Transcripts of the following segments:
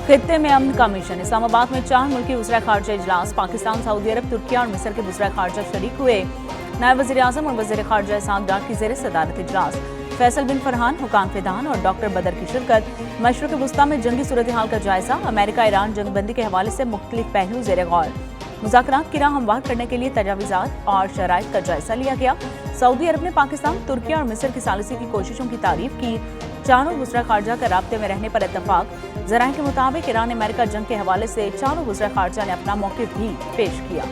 खित्ते में अमन का मिशन। इस्लामाबाद में 4 मुल्की वज़ीर खारजा इजलास। पाकिस्तान, सऊदी अरब, तुर्की और मिस्र के वज़ीर खारजा शरीक हुए। नायब वज़ीर आज़म और वज़ीर खारजा इसहाक डार की ज़ेर सदारत इजलास। फैसल बिन फरहान, हुकाम फिदान और डॉक्टर बदर की शिरकत। मशरक़ वस्ता में जंगी सूरत हाल का जायजा। अमेरिका ईरान जंगबंदी के हवाले से मुख्तलिफ पहलू ज़ेर गौर। मुज़ाकरात की राह हमवार करने के लिए तजावीज़ात और शराइत का जायजा लिया गया। सऊदी अरब ने पाकिस्तान, तुर्की और मिस्र की सालिसी की कोशिशों की तारीफ की। चारों वज़ीर खारजा का राब्ते में रहने पर इत्तफाक। ज़राए के मुताबिक ईरान अमेरिका जंग के हवाले से चारों वज़ीर खारजा ने अपना मौक़िफ़ भी पेश किया।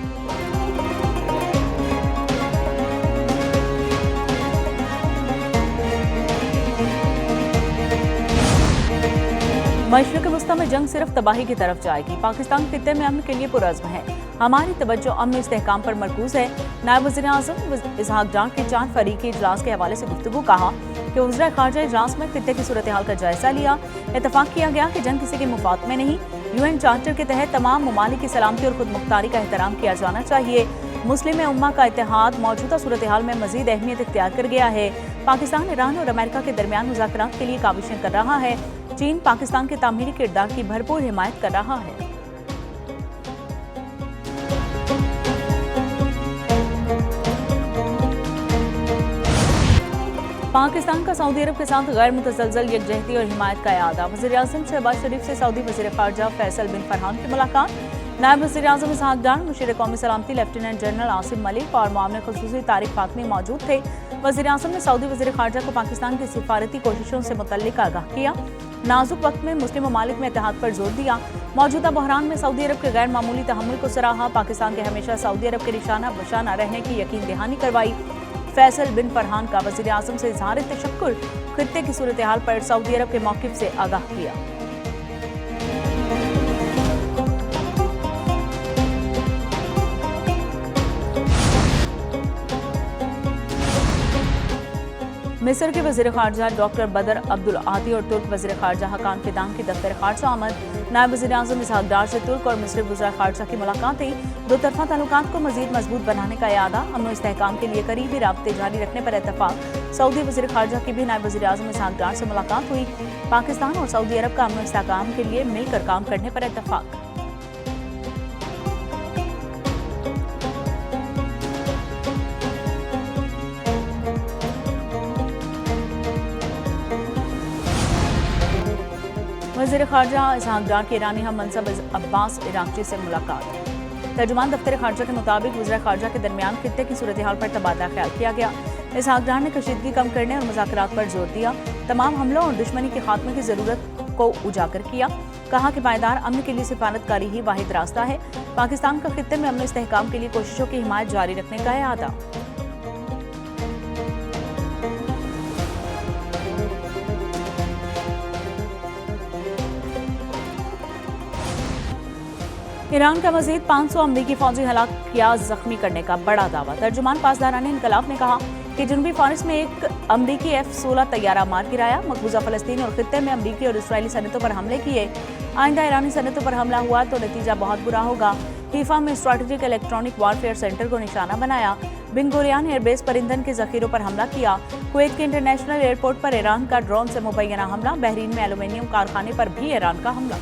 मशरक़ वस्ता में जंग सिर्फ तबाही की तरफ जाएगी। पाकिस्तान खित्ते में अमन के लिए पुरअज़्म है। हमारी तवज्जो अमन इस्तेहकाम पर मरकूज है। नायब वज़ीर आज़म इसहाक डार के 4 फरीकी इजलास के हवाले से गुफ्तगू। कहा कि वज़ीर खारजा इजलास में खित्ते की सूरत हाल का जायजा लिया। इत्तफाक किया गया कि जंग किसी के मुफाद में नहीं। UN चार्टर के तहत तमाम ममालिक की सलामती और खुद मुख्तारी का एहतराम किया जाना चाहिए। मुस्लिम उम्मा का इत्तेहाद मौजूदा सूरत हाल में मजीद अहमियत इख्तियार कर गया है। पाकिस्तान ईरान और अमेरिका के दरमियान मुज़ाकरात के लिए काविशें कर रहा है। चीन पाकिस्तान के तामीरी किरदार की भरपूर हिमायत कर रहा है। पाकिस्तान का सऊदी अरब के साथ गैर मुतज़लज़ल यकजहती और हिमायत का इरादा। वज़ीर आज़म शहबाज शरीफ से सऊदी वज़ीर खारजा फैसल बिन फरहान की मुलाकात। नायब वज़ीर आज़म इसहाक डार, मुशीर कौमी सलामती लेफ्टिनेंट जनरल आसिम मलिक और मामले ख़ुसूसी तारिक फातमी मौजूद थे। वज़ीर आज़म ने सऊदी वज़ीर खारजा को पाकिस्तान की सिफारती कोशिशों से मुतल्लिक़ आगाह किया। नाजुक वक्त में मुस्लिम ममालिक में इत्तेहाद पर जोर दिया। मौजूदा बहरान में सऊदी अरब के गैर मामूली तहम्मुल को सराहा। पाकिस्तान के हमेशा सऊदी अरब के निशाना बशाना रहने की यकीन दहानी करवाई। फैसल बिन फरहान का वज़ीर आज़म से इज़हार तशक्कुर। खित्ते की सूरत हाल पर सऊदी अरब के मौक़िफ़ से आगाह किया। मिस्र के वज़ीर खारजा डॉक्टर बदर अब्दुल आती और तुर्क वज़ीर खारजा हुकाम फिदान की दफ्तर खारजा आमद। नायब वज़ीर आज़म इसहाक डार से तुर्क और मिस्र वज़ीर खारजा की मुलाकातें। दो तरफ़ा ताल्लुकात को मज़ीद मजबूत बनाने का इरादा। अमन इस्तेहकाम के लिए करीबी राब्ते जारी रखने पर इत्तफाक। सऊदी वज़ीर खारजा की भी नायब वज़ीर आज़म इसहाक डार से मुलाकात हुई। पाकिस्तान और सऊदी अरब का अमन इस्तेहकाम के लिए मिलकर काम करने पर इत्तफाक। वज़ीर खारजा इसहाक डार के ईरानी हम मनसब अब्बास इराक़ची से मुलाकात। तर्जुमान दफ्तर खारजा के मुताबिक वज़ीर खारजा के दरमियान खित्ते की सूरत हाल पर तबादला ख्याल किया गया। इसहाक डार ने कशीदगी कम करने और मुज़ाकरात पर जोर दिया। तमाम हमलों और दुश्मनी के खात्मे की ज़रूरत को उजागर किया। कहा कि पायदार अमन के लिए सिफारतकारी ही वाहिद रास्ता है। पाकिस्तान का खित्ते में अमन इस्तेहकाम के लिए कोशिशों की हिमायत जारी रखने का इरादा। ईरान का मजीद 500 अमरीकी फौजी हलाक या जख्मी करने का बड़ा दावा। तर्जुमान पासदारान इनकलाब ने कहा कि जनूबी फारिस में एक अमरीकी F-16 तैयारा मार गिराया। मकबूजा फ़लस्तीन और खित्ते में अमरीकी और इसराइली सनतों पर हमले किए। आइंदा ईरानी सनतों पर हमला हुआ तो नतीजा बहुत बुरा होगा। हीफा में स्ट्रैटेजिक इलेक्ट्रॉनिक वारफेयर सेंटर को निशाना बनाया। बिन गुरियान एयरबेस पर ईंधन के जखीरों पर हमला किया। कुवैत के इंटरनेशनल एयरपोर्ट पर ईरान का ड्रोन से मुबैना हमला। बहरीन में एल्यूमीनियम कारखाने पर भी ईरान का हमला।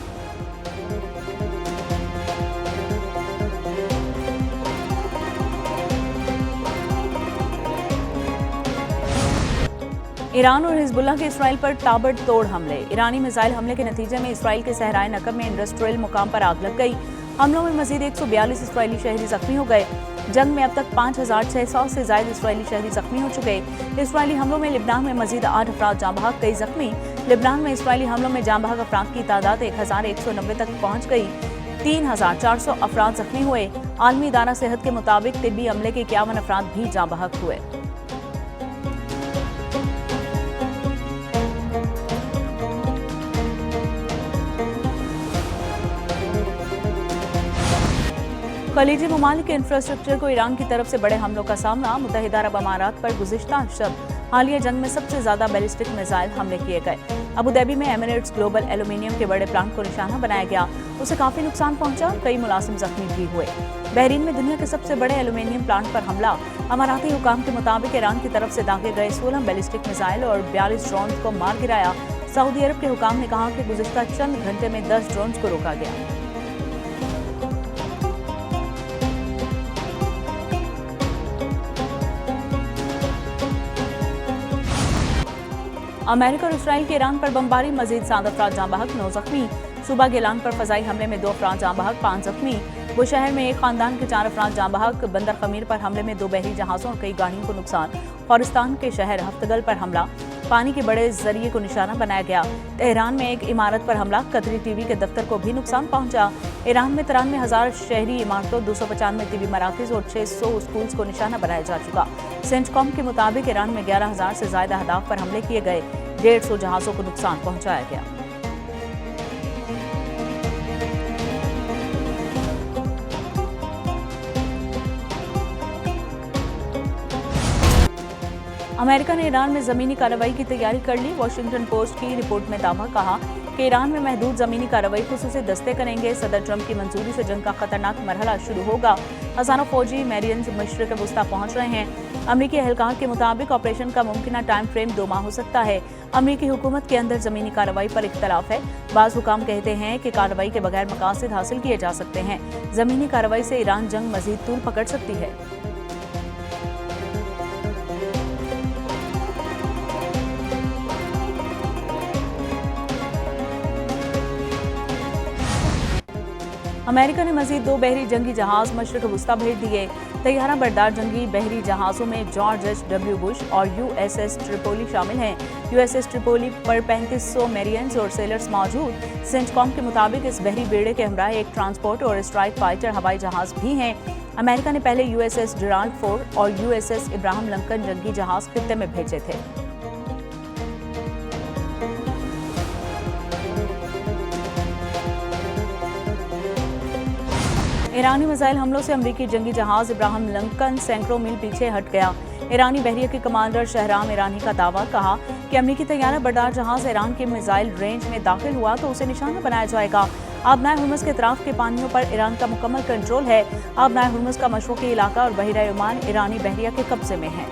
ईरान और हिजबुल्लाह के इसराइल पर ताबड़तोड़ हमले। ईरानी मिसाइल हमले के नतीजे में इसराइल के सहराए नकब में इंडस्ट्रियल मुकाम पर आग लग गई। हमलों में मजीद 142 इसराइली शहरी जख्मी हो गए। जंग में अब तक 5600 से ज्यादा इसराइली शहरी जख्मी हो चुके। इसराइली हमलों में लिबनान में मजीद 8 अफराद जाँ बहक, कई जख्मी। लिबनान में इसराइली हमलों में जाँ बहक अफराद की तादाद 1190 तक पहुँच गई। 3400 अफराद जख्मी हुए। आलमी इदारा सेहत के मुताबिक तिब्बी अमले के 51 अफराद भी जाँ बहक हुए। खलीजी ममालिक के इंफ्रास्ट्रक्चर को ईरान की तरफ से बड़े हमलों का सामना। मुत्तहिदा अरब अमारात पर गुज़िश्ता शब हालिया जंग में सबसे ज्यादा बैलिस्टिक मिसाइल हमले किए गए। अबू धाबी में एमिरेट्स ग्लोबल एल्यूमीनियम के बड़े प्लांट को निशाना बनाया गया। उसे काफी नुकसान पहुंचा, कई मुलाजिम जख्मी भी हुए। बहरीन में दुनिया के सबसे बड़े एल्यूमीनियम प्लांट पर हमला। अमाराती हुकाम के मुताबिक ईरान की तरफ से दागे गए 16 बैलिस्टिक मिसाइल और 42 ड्रोन को मार गिराया। सऊदी अरब के हुकाम ने कहा कि गुज़िश्ता चंद घंटे में 10 ड्रोन्स को रोका गया। अमेरिका और इसराइल के ईरान पर बमबारी, मजीद 7 अफराद जाँ बहक, 9 जख्मी। सूबा गिलान पर फजाई हमले में 2 अफराद जाँ बहक, 5 जख्मी। बुशहर में एक खानदान के 4 अफराद जाँ बहक। बंदर खमीर पर हमले में 2 बहरी जहाज़ों और कई गाड़ियों को नुकसान। खोरिस्तान के शहर हफ्तगल पर हमला, पानी के बड़े जरिए को निशाना बनाया गया। तेहरान में एक इमारत पर हमला, कतरी टीवी के दफ्तर को भी नुकसान पहुंचा। ईरान में 93,000 शहरी इमारतों, 295 टीवी मराकज़ और 600 स्कूल्स को निशाना बनाया जा चुका। सेंटकॉम के मुताबिक ईरान में 11,000 से ज्यादा अहदाफ पर हमले किए गए, 150 जहाज़ों को नुकसान पहुंचाया गया। अमेरिका ने ईरान में जमीनी कार्रवाई की तैयारी कर ली। वॉशिंगटन पोस्ट की रिपोर्ट में दावा कहा कि ईरान में महदूद जमीनी कार्रवाई खुसूसी दस्ते करेंगे। सदर ट्रंप की मंजूरी से जंग का खतरनाक मरहला शुरू होगा। हजारों फौजी मेरियन मशरिक वस्ता पहुंच रहे हैं। अमरीकी एहलकार के मुताबिक ऑपरेशन का मुमकिन टाइम फ्रेम 2 माह हो सकता है। अमरीकी हुकूमत के अंदर जमीनी कार्रवाई पर इख्तलाफ है। बाज़ हुकाम कहते हैं कि कार्रवाई के बगैर मकासद हासिल किए जा सकते हैं। जमीनी कार्रवाई से ईरान जंग मजीद तूल पकड़ सकती है। अमेरिका ने मजीद 2 बहरी जंगी जहाज मशरिक वस्ता भेज दिए। तैयारा बरदार जंगी बहरी जहाज़ों में जॉर्ज H.W. बुश और USS ट्रिपोली शामिल हैं। USS ट्रिपोली पर 3500 मेरियंस और सेलर्स मौजूद। सेंटकॉम के मुताबिक इस बहरी बेड़े के हमरा एक ट्रांसपोर्ट और स्ट्राइक फाइटर हवाई जहाज भी हैं। अमेरिका ने पहले USS डोनाल्ड फोर्ड और USS इब्राहिम लिंकन जंगी जहाज खित्ते में भेजे थे। ईरानी मिसाइल हमलों से अमरीकी जंगी जहाज इब्राहिम लिंकन सैकड़ों मील पीछे हट गया। ईरानी बहरिया के कमांडर शहराम ईरानी का दावा, कहा कि अमरीकी तैयारा बरदार जहाज ईरान के मिसाइल रेंज में दाखिल हुआ तो उसे निशाना बनाया जाएगा। आबनाए हुर्मुज़ के इतराफ के पानियों पर ईरान का मुकम्मल कंट्रोल है। आबनाए हुर्मुज़ का मशरक़ी इलाका और बहिरा ओमान ईरानी बहरिया के कब्जे में है।